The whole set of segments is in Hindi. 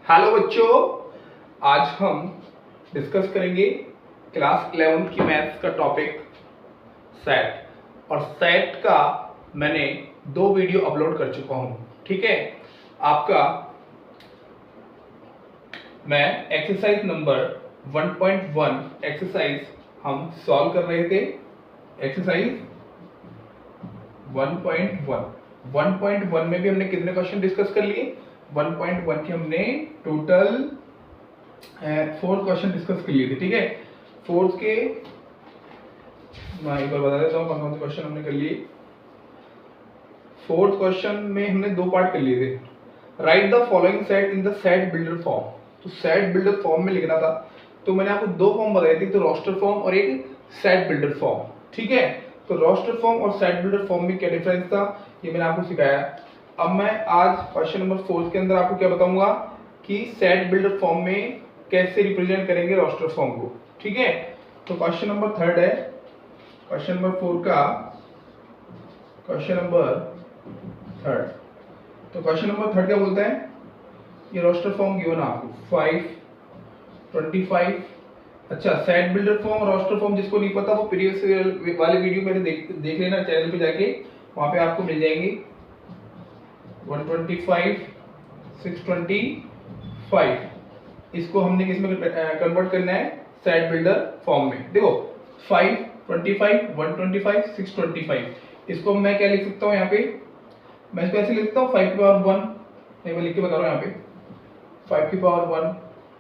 हेलो बच्चों, आज हम डिस्कस करेंगे क्लास 11th की मैथ्स का टॉपिक सेट। और सेट का मैंने 2 वीडियो अपलोड कर चुका हूं। ठीक है, आपका मैं एक्सरसाइज नंबर 1.1 एक्सरसाइज हम सॉल्व कर रहे थे। एक्सरसाइज 1.1 में भी हमने कितने क्वेश्चन डिस्कस कर लिए? 1.1 के हमने टोटल 4 क्वेश्चन डिस्कस कर लिए थे। ठीक है, फोर्थ के मैं एक बार बता देता हूँ कौन कौन से क्वेश्चन हमने कर लिए। फोर्थ क्वेश्चन में हमने 2 पार्ट कर लिए थे। Right the following set in the set builder form. तो सेट बिल्डर फॉर्म में लिखना था, तो मैंने आपको 2 फॉर्म बताए थे, तो रोस्टर फॉर्म और एक सेट बिल्डर फॉर्म। ठीक है, तो रोस्टर फॉर्म और सेट बिल्डर फॉर्म में क्या डिफरेंस था ये मैंने आपको सिखाया। अब मैं आज क्वेश्चन नंबर 4 के अंदर आपको क्या बताऊंगा कि सेट बिल्डर फॉर्म में कैसे रिप्रेजेंट करेंगे रोस्टर फॉर्म को। ठीक है, तो क्वेश्चन नंबर 3 है। क्वेश्चन नंबर 4 का क्वेश्चन नंबर 3। तो क्वेश्चन नंबर 3 क्या बोलता है? ये रोस्टर फॉर्म गिवन है आपको 5, 25। अच्छा, सेट बिल्डर फॉर्म और रोस्टर फॉर्म जिसको नहीं पता वो प्रीवियस वाले वीडियो मेरे देख लेना चैनल पे जाके, वहां पे आपको मिल जाएंगे। 125, 625, इसको हमने किस में कन्वर्ट करना है? सेट बिल्डर फॉर्म में। देखो 5, 25, 125, 625, इसको मैं क्या लिख सकता हूँ यहाँ पे? मैं इसको ऐसे लिख सकता हूँ 5 की पावर 1, मैं लिख के बता रहा हूँ यहाँ पे 5 की पावर 1,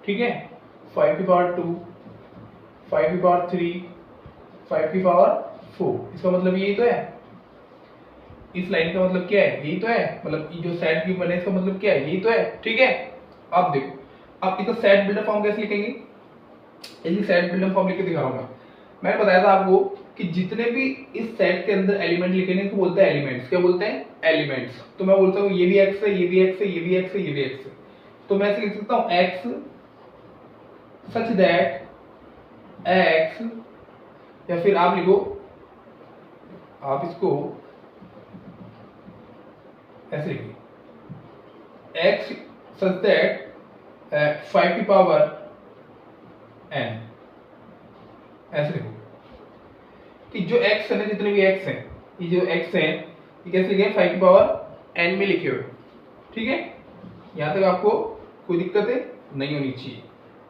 ठीक है, 5 की पावर 2, 5 की पावर 3, 5 की पावर 4। इसका मतलब यही तो है। इस लाइन का मतलब क्या है? यही तो है। मतलब ये जो सेट क्यूब बने इसका मतलब क्या है? यही तो है। ठीक है, अब देखो, अब इसका सेट बिल्डर फॉर्म कैसे लिखेंगे? इसलिए सेट बिल्डर फॉर्म लिख के दिखा रहा हूँ मैंने बताया था आपको कि जितने भी इस सेट के अंदर एलिमेंट लिखेंगे इनको बोलते हैं एलिमेंट्स। क्या बोलते हैं? एलिमेंट्स। तो मैं बोलता हूँ ये भी एक्स है, ये भी एक्स है, ये भी एक्स है, ये भी एक्स है। तो मैं ऐसे लिख सकता हूँ एक्स सच दैट एक्स, या फिर आप लिखो, आप इसको ऐसे लिखिए एक्स सच दैट 5 की पावर n। ऐसे लिखो कि जो x है ना, जितने भी x हैं, ये जो x हैं ये कैसे लिखे? 5 की पावर n में लिखे हुए। ठीक है, यहां तक आपको कोई दिक्कत है नहीं होनी चाहिए।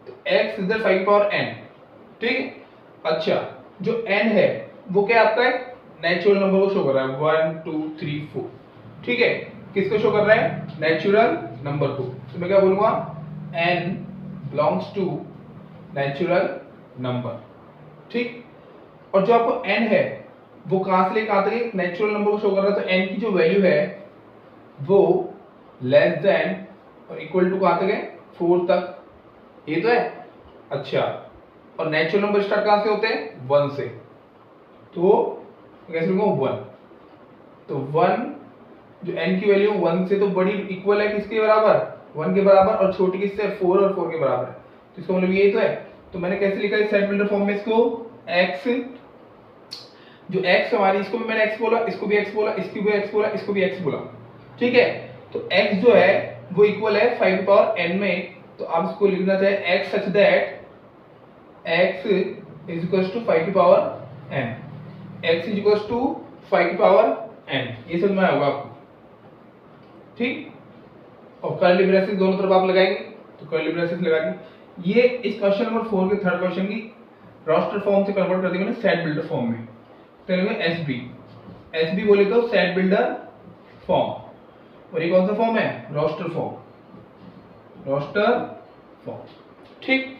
तो x इज द 5 की पावर n। ठीक है, अच्छा, जो n है वो क्या आपका है? नेचुरल नंबर को शो कर रहा है, 1 2 3 4। ठीक है, किसको शो कर रहा है? नेचुरल नंबर को। तो मैं क्या बोलूंगा? n belongs to natural number. ठीक, और जो आपको n है वो कहां से लेकर कहां तक नेचुरल नंबर को शो कर रहा है? तो n की जो वैल्यू है वो लेस देन और इक्वल टू कहां तक है? 4 तक। ये तो है। अच्छा, और नेचुरल नंबर स्टार्ट कहां से होते हैं? 1 से। तो कैसे लिखूंगा? 1। तो 1, जो n की वैल्यू 1 से तो बड़ी इक्वल है किसके बराबर? 1 के बराबर, और छोटी किससे? 4 और 4 के बराबर है। तो इसका मतलब यही तो है। तो मैंने कैसे लिखा है सेट बिल्डर फॉर्म में इसको? x, जो x हमारी, इसको भी मैंने x बोला, इसको भी x बोला, इसको भी x बोला, इसको भी x बोला। ठीक है, तो x जो है वो इक्वल है 5 की पावर n में। तो आप इसको लिखना चाहे x such that x is equal to 5 की power n। x is equal to 5 की पावर n। ये समझ में आएगा आपको? ठीक, और कर्ली ब्रेसेस दोनों तरफ आप लगाएंगे, तो कर्ली ब्रेसेस लगा के ये इस क्वेश्चन नंबर 4 के थर्ड क्वेश्चन की रोस्टर फॉर्म से कन्वर्ट कर दिया मैंने सेट बिल्डर फॉर्म में। तो एसबी, एसबी बोले तो सेट बिल्डर फॉर्म, और ये कौन सा फॉर्म है? Roster form, roster form. ठीक,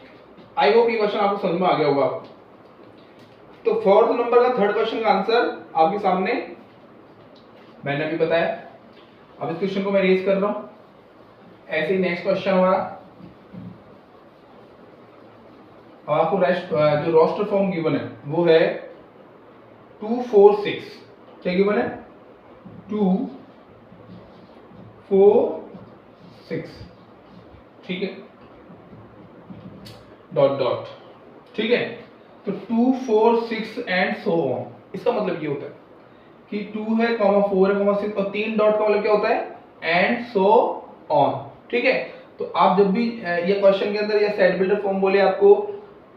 आई होप ये क्वेश्चन आपको समझ में आ गया होगा। तो फोर्थ नंबर का थर्ड क्वेश्चन का आंसर आपके सामने मैंने अभी बताया। अब इस क्वेश्चन को मैं रेज कर रहा हूं। ऐसे ही नेक्स्ट क्वेश्चन हमारा, अब आपको जो रोस्टर फॉर्म गिवन है वो है 2 4 6। क्या गिवन है? 2 4 6। ठीक है, डॉट डॉट। ठीक है, तो 2 4 6 एंड सो ऑन। इसका मतलब ये होता है कि 2 है, 4 है, 6, और 3 डॉट का मतलब क्या होता है? And so on. ठीक है, तो आप जब भी ये क्वेश्चन के अंदर या सेट बिल्डर फॉर्म बोले आपको,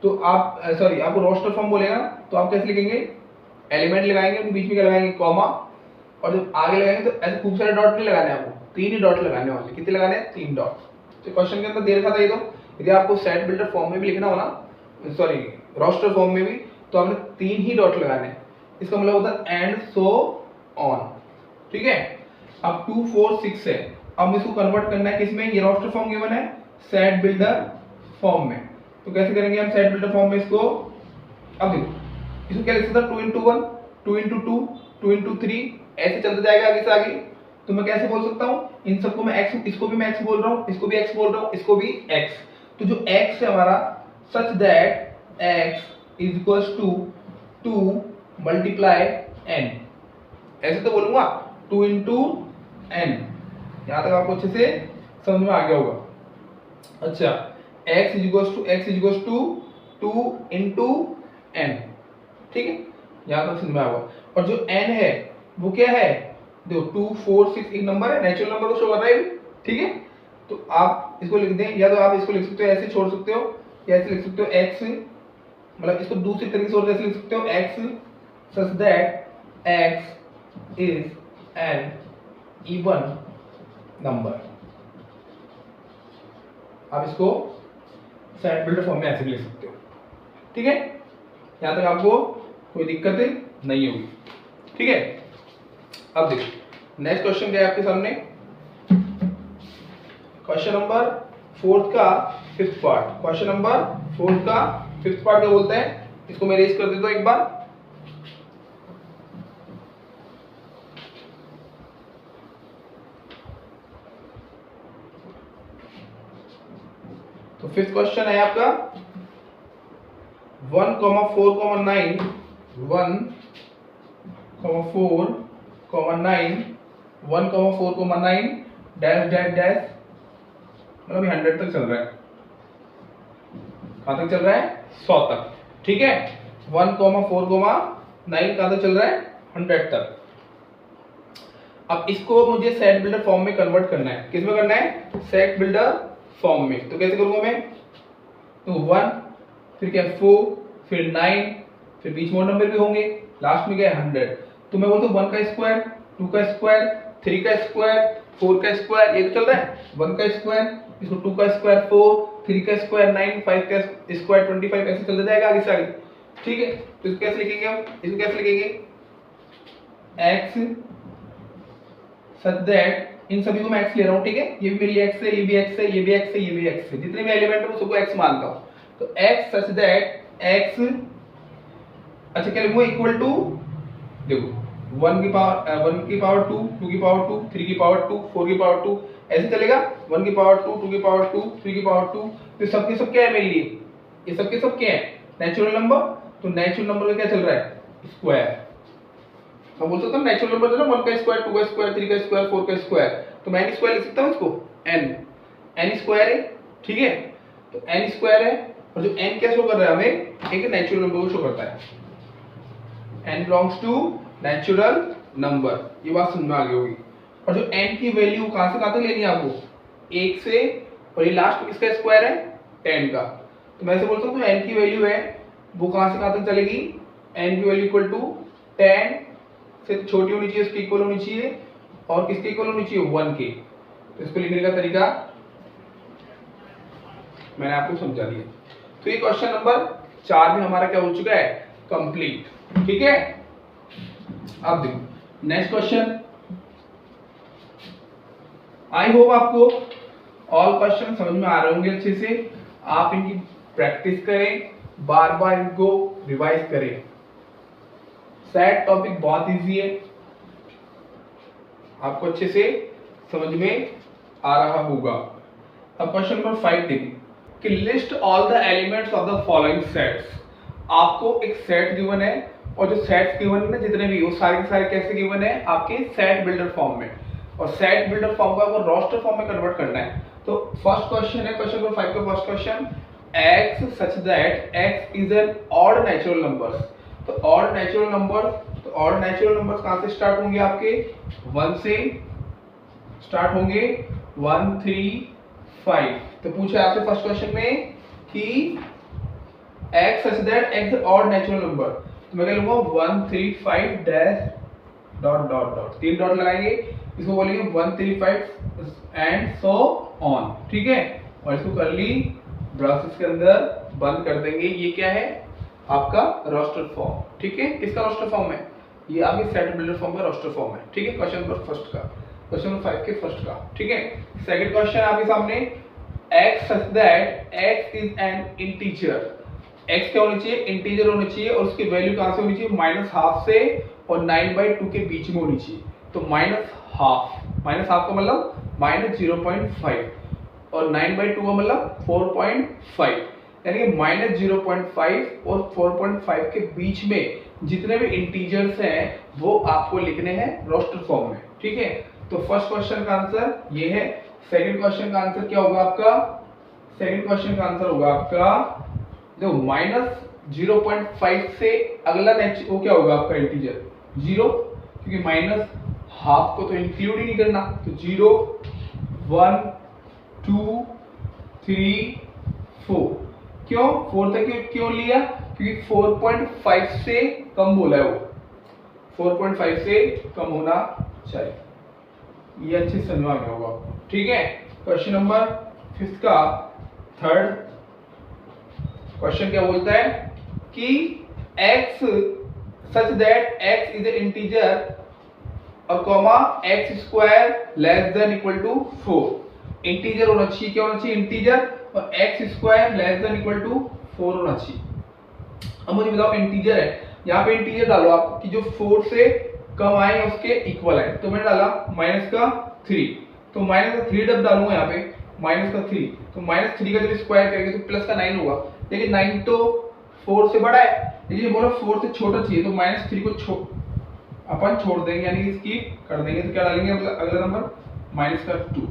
तो आप सॉरी आपको रोस्टर फॉर्म बोलेगा, तो आप कैसे लिखेंगे, एलिमेंट लगाएंगे, उनके बीच में क्या लगाएंगे, कॉमा, और जब आगे लगाएंगे तो ऐसे खूब सारे डॉट नहीं लगाने आपको, 3 ही डॉट लगाने वाले। कितने लगाने हैं, 3 डॉट। तो क्वेश्चन के अंदर दे रखा था ये। तो यदि आपको सेट बिल्डर फॉर्म में भी लिखना हो ना, सॉरी रोस्टर फॉर्म में भी, तो आपने 3 ही डॉट लगाने हैं। इसका मतलब होता है एंड सो ऑन। ठीक है, अब 2 4 6 है, अब इसको कन्वर्ट करना है किसमें, ये रोस्टर फॉर्म गिवन है सेट बिल्डर फॉर्म में। तो कैसे करेंगे हम सेट बिल्डर फॉर्म में इसको, अब देखो इसको क्या लिख सकता है, 2 into 1 2 into 2 2 into 3 ऐसे चलता जाएगा आगे से आगे। तो मैं कैसे बोल सकता हूँ, इन सबको मैं x, इसको भी मैं x बोल रहा हूँ, इसको भी x बोल रहा हूँ, इसको भी x। तो जो x है हमारा, such that x is equals to 2 multiply n, ऐसे तो बोलूंगा 2 into n। यहाँ तक आपको अच्छे से समझ में आ गया होगा। अच्छा, x is equals to 2 into n, ठीक है, यहाँ तक समझ में आ गया। और जो n है वो क्या है, देखो 2 4 6 एक नंबर है, नेचुरल नंबर को शो कर रहा है, ठीक है। तो आप इसको लिख दें, या तो आप इसको लिख सकते हो ऐसे छोड़ सकते हो, या ऐसे लिख सकते हो x, मतलब इसको दूसरी तरीके से और कैसे लिख सकते हो, x such that x is an even number. आप इसको सेट बिल्डर फॉर्म में ऐसे भी लिख सकते हो, ठीक है। यहां तक आपको कोई दिक्कत नहीं होगी, ठीक है। अब देखो नेक्स्ट क्वेश्चन क्या है आपके सामने, क्वेश्चन नंबर 4 का 5th पार्ट। क्वेश्चन नंबर 4 का 5th पार्ट क्या बोलता है, इसको मैं रेज कर देता हूं एक बार। तो 5th क्वेश्चन है आपका 1,4,9 1,4,9 डैश डैश डैश, मतलब 100 तक चल रहा है। कहां तक चल रहा है, 100 तक, ठीक है। 1,4,9 कहां तक चल रहा है, 100 तक। अब इसको मुझे सेट बिल्डर फॉर्म में कन्वर्ट करना है, किस में करना है, सेट बिल्डर फॉर्म में। तो कैसे करूंगा मैं, तो 1 फिर क्या 4 फिर 9 फिर बीच में नंबर भी होंगे, लास्ट में क्या है 100। तो मैं बोलता हूँ 1 का स्क्वायर 2 का स्क्वायर 3 का स्क्वायर 4 का स्क्वायर, ये तो चल रहा है 1 का स्क्वायर, इसको 2 का स्क्वायर 4 3 का स्क्वायर 9 5 का स्क्वायर 25, ऐसे चलता जाएगा आगे से आगे, ठीक है। तो इसको कैसे लिखेंगे हम, इसको कैसे लिखेंगे, x सच दैट, इन सभी को मैं x ले रहा हूँ, ठीक है। ये भी मेरी x है, ये भी x है, ये भी x है, ये भी x है, जितने भी एलिमेंट है मैं सबको x मानता हूँ। तो x सच दैट x, अच्छा क्या लिखूंगा, इक्वल टू, देखो 1 की पावर 2 2 की पावर 2 3 की पावर 2 4 की पावर 2, ऐसे चलेगा 1 की पावर 2 2 की पावर 2 3 की पावर 2। तो सबके सब क्या है मेरे लिए, ये सबके सब क्या है, नेचुरल नंबर। तो नेचुरल नंबर का क्या चल रहा है, स्क्वायर। मैं बोल सकता हूँ नेचुरल नंबर जो ना 1 का स्क्वायर 2 का स्क्वायर 3 का स्क्वायर 4 का स्क्वायर, तो मैं n स्क्वायर लिख सकता हूँ इसको, n स्क्वायर है, ठीक है। तो n स्क्वायर है, और जो n क्या शो कर रहा है हमें, एक नेचुरल नंबर को शो करता है, n belongs to natural number, ये बात समझ में आ गई होगी। और जो n की वैल्यू कहां से कहां तक लेनी है आपको, 1 से, और ये लास्ट में किसका स्क्वायर है, 10 का। तो मैं ऐसे बोल सकता हूँ n की वैल्यू है वो कहां से कहां तक चलेगी, n की वैल्यू इक्वल टू 10 से छोटी होनी चाहिए, उसके इक्वल होनी चाहिए, और किसके इक्वल होनी चाहिए, 1 के। तो इसको लिखने का तरीका मैंने आपको समझा दिया। तो ये क्वेश्चन नंबर 4 में हमारा क्या हो चुका है, कंप्लीट, ठीक है। अब देखो नेक्स्ट क्वेश्चन, आई होप आपको ऑल क्वेश्चन समझ में आ रहे होंगे अच्छे से। आप इनकी प्रैक्टिस करें, बार बार इनको रिवाइज करें। सेट टॉपिक बहुत इजी है, आपको अच्छे से समझ में आ रहा होगा। अब क्वेश्चन नंबर 5 देखिए कि list all the elements of the following sets. आपको एक सेट गिवन है, और जो सेट्स गिवन है ना जितने भी, वो सारे के सारे कैसे गिवन है, आपके सेट बिल्डर फॉर्म में। और सेट बिल्डर फॉर्म को आपको रोस्टर फॉर्म में कन्वर्ट करना है। तो फर्स्ट क्वेश्चन है, क्वेश्चन नंबर 5 का first question, x such that x is an odd natural number. तो ऑड नेचुरल नंबर, तो ऑड नेचुरल नंबर्स कहां से स्टार्ट होंगे, आपके 1 से स्टार्ट होंगे, 1 3 5। तो पूछा आपसे फर्स्ट क्वेश्चन में कि x such that x is odd natural number, तो मैं कह लूंगा 1 3 5 dash dot dot dot, 3 dot लगाएंगे, इसको बोलेंगे 1 3 5 एंड सो ऑन, ठीक है। और इसको करली ब्रैकेट्स के अंदर बंद कर देंगे। ये क्या है आपका रोस्टर फॉर्म, ठीक है। किसका रोस्टर फॉर्म है? ये आपके सेट बिल्डर फॉर्म का रोस्टर फॉर्म है, ठीक है। क्वेश्चन नंबर फर्स्ट का, क्वेश्चन नंबर 5 के फर्स्ट का, ठीक है। सेकंड क्वेश्चन आपके सामने, x such that x is an integer, x क्या होना चाहिए? इंटीजर होना चाहिए, और उसकी वैल्यू कहां से होनी चाहिए? -12 से और 9/2 के बीच में होनी चाहिए। तो -12 का मतलब -0.5 और 9/2 का मतलब 4.5, यानी कि -0.5 और 4.5 के बीच में जितने भी इंटीजर्स हैं वो आपको लिखने हैं रोस्टर फॉर्म में, ठीक है। तो फर्स्ट क्वेश्चन का आंसर ये है। सेकंड क्वेश्चन का आंसर क्या होगा आपका? सेकंड क्वेश्चन का आंसर होगा आपका, देखो -0.5 से अगला नेक्स्ट वो क्या होगा आपका? इंटीजर 0, क्योंकि -12 को तो इंक्लूड ही नहीं करना। तो 0 1 2 3 4, क्यों 4 तक क्यों लिया? क्योंकि 4.5 से कम बोला है वो, 4.5 से कम होना चाहिए। ये अच्छे समझ में आ गया होगा आपको, ठीक है। क्वेश्चन नंबर 5 का थर्ड क्वेश्चन क्या बोलता है कि x such that x is an integer और comma x square less than equal to 4। Integer होना चाहिए, क्या होना चाहिए? इंटीजर, और x square less than equal to 4 होना चाहिए। अब मुझे बताओ इंटीजर है, यहाँ पे इंटीजर डालो आप कि जो 4 से कम आए उसके इक्वल है। तो मैंने डाला -3, तो -3 जब डालूंगा यहाँ पे -3, तो -3 का जब स्क्वायर करेंगे तो प्लस का 9 होगा, लेकिन 9 तो 4 से बड़ा है, लेकिन बोला 4 से छोटा चाहिए, तो -3 को अपन छोड़ देंगे, यानी कि स्किप कर देंगे। तो क्या डालेंगे अगला नंबर? -2।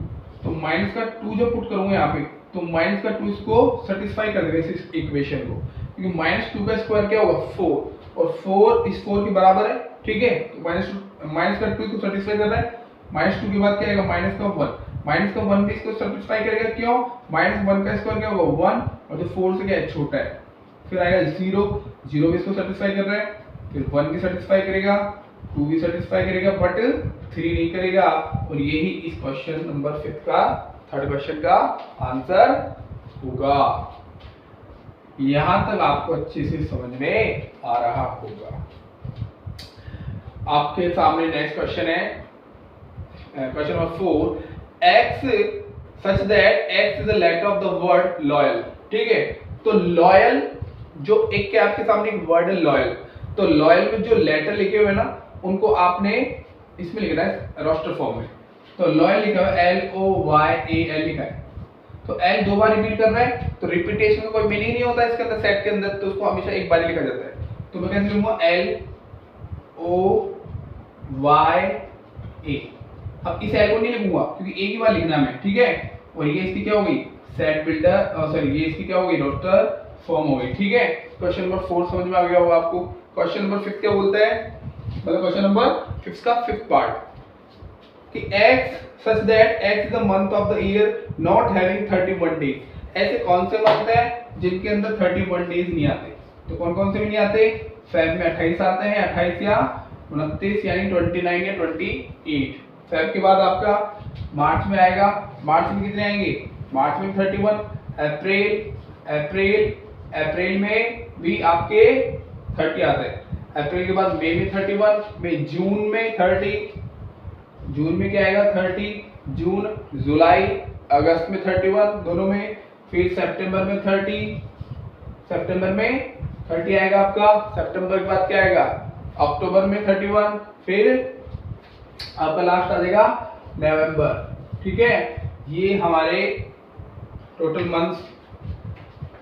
तो -2 जब पुट करूंगा यहाँ पे, तो -2 इसको सेटिस्फाई कर देगा इस इक्वेशन को, क्योंकि -2 का स्क्वायर क्या होगा? 4, और 4 इस 4 के बराबर है, ठीक है। तो -2 इसको सेटिस्फाई कर रहा है। -2 के बाद क्या आएगा? -1 भी इसको सेटिस्फाई करेगा, क्यों? -1 का स्क्वायर क्या होगा? 1, और जो 4 से क्या है? छोटा है। फिर आएगा 0 भी इसको सेटिस्फाई कर रहा है, फिर 1 भी सेटिस्फाई करेगा, 2 भी सेटिस्फाई करेगा, बट 3 नहीं करेगा। और यही इस क्वेश्चन नंबर 5 का थर्ड क्वेश्चन का आंसर होगा। यहां तक आपको अच्छे से समझ में आ रहा होगा। आपके सामने नेक्स्ट क्वेश्चन है, question number 4, x such that x is the letter of the word loyal, ठीक है। तो लॉयल जो एक के आपके सामने एक वर्ड है लॉयल, तो लॉयल में जो लेटर लिखे हुए ना उनको आपने इसमें लिखना है रोस्टर फॉर्म में। तो लॉयल लिखा है LOYAL लिखा है, तो L 2 बार रिपीट कर रहा है, तो रिपीटेशन का कोई मीनिंग नहीं होता इसके अंदर सेट के अंदर, तो उसको हमेशा एक बार लिखा जाता है। तो मैं कैसे लिखूंगा? LOYA। अब इस L को नहीं लिखूंगा क्योंकि एक ही बार लिखना है, ठीक है। और ये इसकी क्या होगी? सेट बिल्डर, सॉरी ये इसकी क्या होगी? रोस्टर फॉर्म होगी, ठीक है। क्वेश्चन नंबर 4 समझ में आ गया होगा आपको। क्वेश्चन नंबर 5 क्या बोलता है? मतलब क्वेश्चन नंबर 5 का 5th पार्ट कि x such that x is the month of the year not having 31 days, ऐसे कौन से मंथ है जिनके अंदर 31 डेज नहीं आते? तो कौन कौन से भी नहीं आते? फेब में 28 आते हैं, 28 या 29, यानी 29 या 28। फेब के बाद आपका मार्च में आएगा, मार्च में कितने आएंगे? मार्च में 31। अप्रैल में भी आपके 30 आते हैं। अप्रैल के बाद मई में 31, मई जून में 30, जून में क्या आएगा? 30, जून, जुलाई, अगस्त में 31 दोनों में, फिर सितंबर में 30, सितंबर में 30 आएगा आपका। सितंबर के बाद क्या आएगा? अक्टूबर में 31, फिर आपका लास्ट आ जाएगा नवंबर, ठीक है। ये हमारे टोटल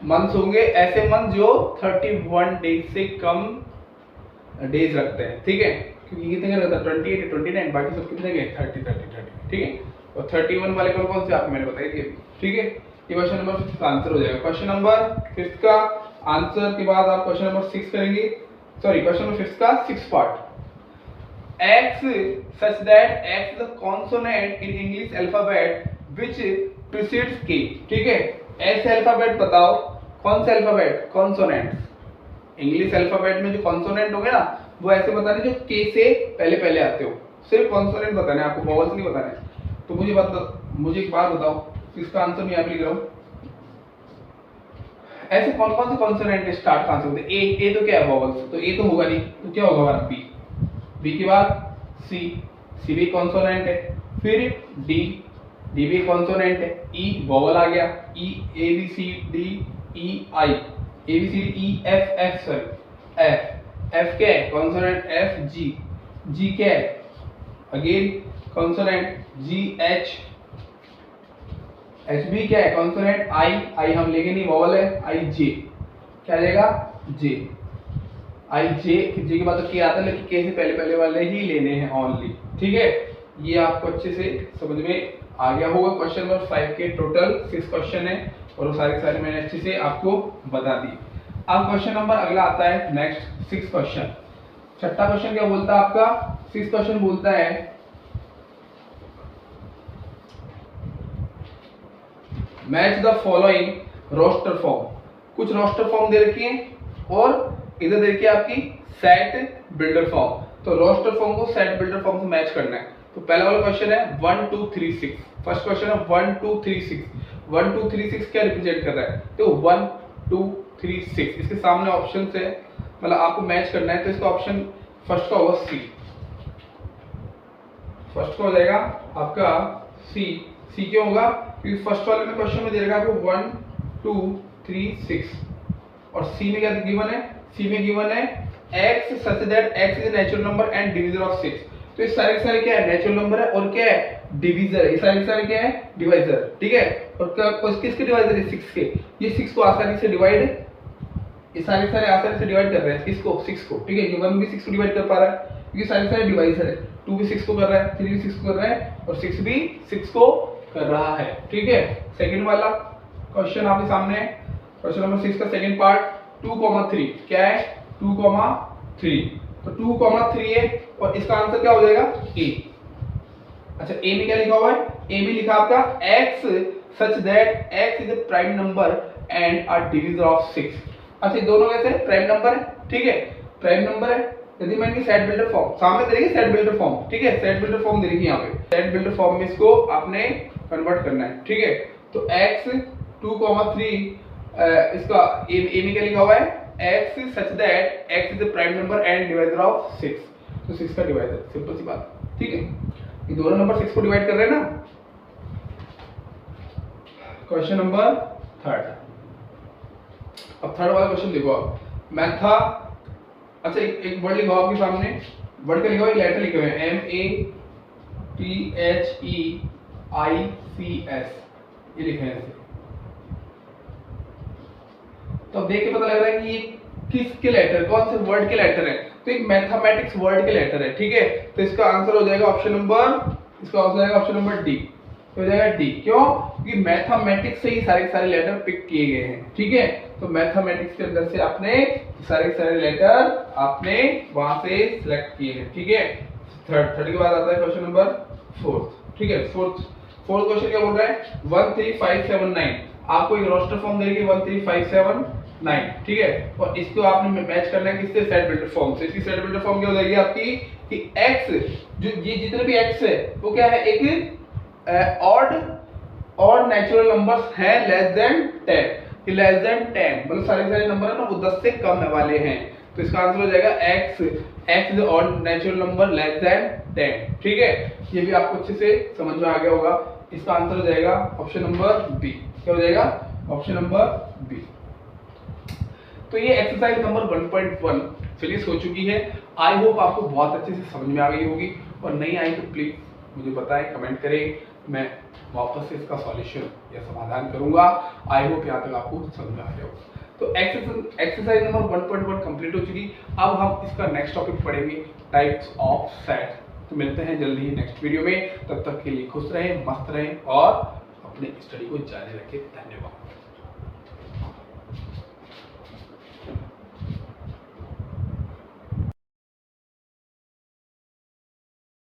मंथ्स होंगे, ऐसे मंथ जो 31 डेज से कम डेज रखते हैं, ठीक है। क्योंकि कितने का रहता है? 28, 29, बाकी सब कितने के? 30, ठीक है। और 31 वाले कौन से आपको मैंने बताई थी अभी, ठीक है। ये क्वेश्चन नंबर 5 का आंसर हो जाएगा। क्वेश्चन नंबर 5 का आंसर के बाद आप क्वेश्चन नंबर 6 करेंगे, सॉरी क्वेश्चन नंबर 5 का 6th part. x such that x is the consonant in English alphabet which precedes के, ठीक है। ऐसे अल्फाबेट बताओ, कौन से अल्फाबेट, कॉन्सोनेंट। इंग्लिश अल्फाबेट में जो कॉन्सोनेंट होंगे ना वो ऐसे बताने जो के से पहले पहले आते हो, सिर्फ कॉन्सोनेंट बताने, आपको वॉवल्स नहीं बताने। तो मुझे एक बात बताओ, इसका आंसर मैं यहाँ पे लिख रहा हूँ। ऐसे कौन कौन से कॉन्सोनेंट स्टार्ट कहां से होते हैं? ए तो क्या है, वॉवल्स, तो ए तो होगा नहीं, तो क्या होगा हमारा बी के बाद सी भी कॉन्सोनेंट है, फिर डी भी कॉन्सोनेंट है, ई वॉवल आ गया, E A B C D E I, A B C D E F sorry F क्या है कॉन्सोनेंट, एफ जी क्या है अगेन कॉन्सोनेंट, जी एच भी क्या है कॉन्सोनेंट, आई हम लेंगे नहीं, वॉवल है, आई जे क्या रहेगा जे, आई जे के बाद तो के आता है, लेकिन के से पहले पहले वाले ही लेने हैं ओनली, ठीक है। ये आपको अच्छे से समझ में आ गया होगा। क्वेश्चन नंबर 5 के टोटल 6 क्वेश्चन है और वो सारे मैंने अच्छे से आपको बता दिए। अब क्वेश्चन नंबर अगला आता है नेक्स्ट 6 क्वेश्चन। छठा क्वेश्चन क्या बोलता है आपका, 6 क्वेश्चन बोलता है match the following roster form. कुछ रोस्टर फॉर्म दे रखी है और इधर देखिए आपकी सेट बिल्डर फॉर्म। तो रोस्टर फॉर्म को सेट बिल्डर फॉर्म से मैच करना है। तो पहला वाला क्वेश्चन है 1 2 3 6। फर्स्ट क्वेश्चन है 1 2 3 6। 1 2 3 6 क्या रिप्रेजेंट कर रहा है, तो 1 2 3 6 इसके सामने ऑप्शन है, मतलब आपको मैच करना है। तो इसका ऑप्शन फर्स्ट का होगा सी, फर्स्ट का हो जाएगा आपका सी क्यों होगा, क्योंकि फर्स्ट वाले में क्वेश्चन में दे रखा है आपको 1 2 3 6 और सी में क्या गिवन है, सी में गिवन है x such that x is natural number and divisor of 6। तो ये सारे क्या है नेचुरल नंबर है और क्या है डिवीजर है, ये सारे क्या है डिवाइजर, ठीक है। और किसके डिवाइजर है 6 के, ये 6 को आसानी से डिवाइड, ये सारे आसानी से डिवाइड कर रहे हैं किसको 6 को, ठीक है। 1 भी 6 को डिवाइड कर पा रहा है क्योंकि सारे डिवाइजर है, 2 भी 6 को कर रहा है, 3 भी 6 को कर रहा है और 6 भी 6 को कर रहा है, ठीक है। सेकंड वाला क्वेश्चन आपके सामने है, क्वेश्चन नंबर 6 का सेकंड पार्ट 2,3 क्या है 2,3। तो 2,3 है और इसका आंसर क्या हो जाएगा ए। अच्छा ए में क्या लिखा हुआ है, ए में लिखा आपका x such that x is a prime number and a divisor of 6। अच्छा दोनों कैसे प्राइम नंबर है, ठीक है, प्राइम नंबर है। यदि मैं इनकी सेट बिल्डर फॉर्म सामने दे रही सेट बिल्डर फॉर्म, ठीक है, सेट बिल्डर फॉर्म दे रही यहाँ पे, सेट बिल्डर फॉर्म में इसको आपने कन्वर्ट करना है, ठीक है। तो x 2,3 इसका ए में क्या लिखा हुआ है x such that x is a prime number and divisor of 6। तो 6 का डिवाइजर, सिंपल सी बात, ठीक है। ये दोनों नंबर 6 को डिवाइड कर रहे हैं ना। Question number 3। अब थर्ड वाला क्वेश्चन देखो आप, मैथा। अच्छा एक वर्ड लिखा आपके सामने, वर्ड का लिखा हुआ लेटर लिखे हुए हैं MATHEICS, ये लिखे हैं। तो अब देख के पता लग रहा है कि ये किसके लेटर, कौन से वर्ड के लेटर है, तो एक मैथमेटिक्स वर्ड के लेटर है, ठीक है। तो इसका आंसर हो जाएगा ऑप्शन नंबर, इसका आंसर आएगा ऑप्शन नंबर डी, तो हो जाएगा डी। क्यों, क्योंकि मैथमेटिक्स से ही सारे लेटर पिक किए गए हैं, ठीक है। तो मैथमेटिक्स के अंदर से आपने सारे लेटर आपने वहां से सिलेक्ट किए हैं, ठीक है। थर्ड के बाद आता है क्वेश्चन नंबर 4, ठीक है। फोर्थ क्वेश्चन क्या बोल रहा है 13579। आपको एक रोस्टर फॉर्म देगी 13579, ठीक है। और इसको आपने मैच करना है किससे, सेट बिल्डर फॉर्म से। इसकी सेट बिल्डर फॉर्म क्या हो जाएगी आपकी कि x जो ये जितने भी x है वो क्या है एक ऑड नेचुरल नंबर्स हैं लेस देन 10, लेस देन 10 मतलब सारे नंबर है ना वो 10 से कम वाले हैं। तो इसका आंसर हो जाएगा x is odd natural number less than 10, ठीक है। ये भी आपको अच्छे से समझ में आ गया होगा। इसका आंसर हो जाएगा ऑप्शन नंबर बी, क्या हो जाएगा ऑप्शन नंबर बी। तो ये एक्सरसाइज नंबर 1.1 फिनिश हो चुकी है। आई होप आपको बहुत अच्छे से समझ में आ गई होगी, और नहीं आई तो प्लीज मुझे बताएं, कमेंट करें, मैं वापस से इसका सॉल्यूशन या समाधान करूंगा। आई होप यहाँ तक आपको समझ में आ गया होगा। तो एक्सरसाइज नंबर 1.1 कंप्लीट हो चुकी। अब हम इसका नेक्स्ट टॉपिक पढ़ेंगे टाइप्स ऑफ सेट। तो मिलते हैं जल्दी ही नेक्स्ट वीडियो में, तब तक के लिए खुश रहें, मस्त रहें और अपने स्टडी को जारी रखें। धन्यवाद।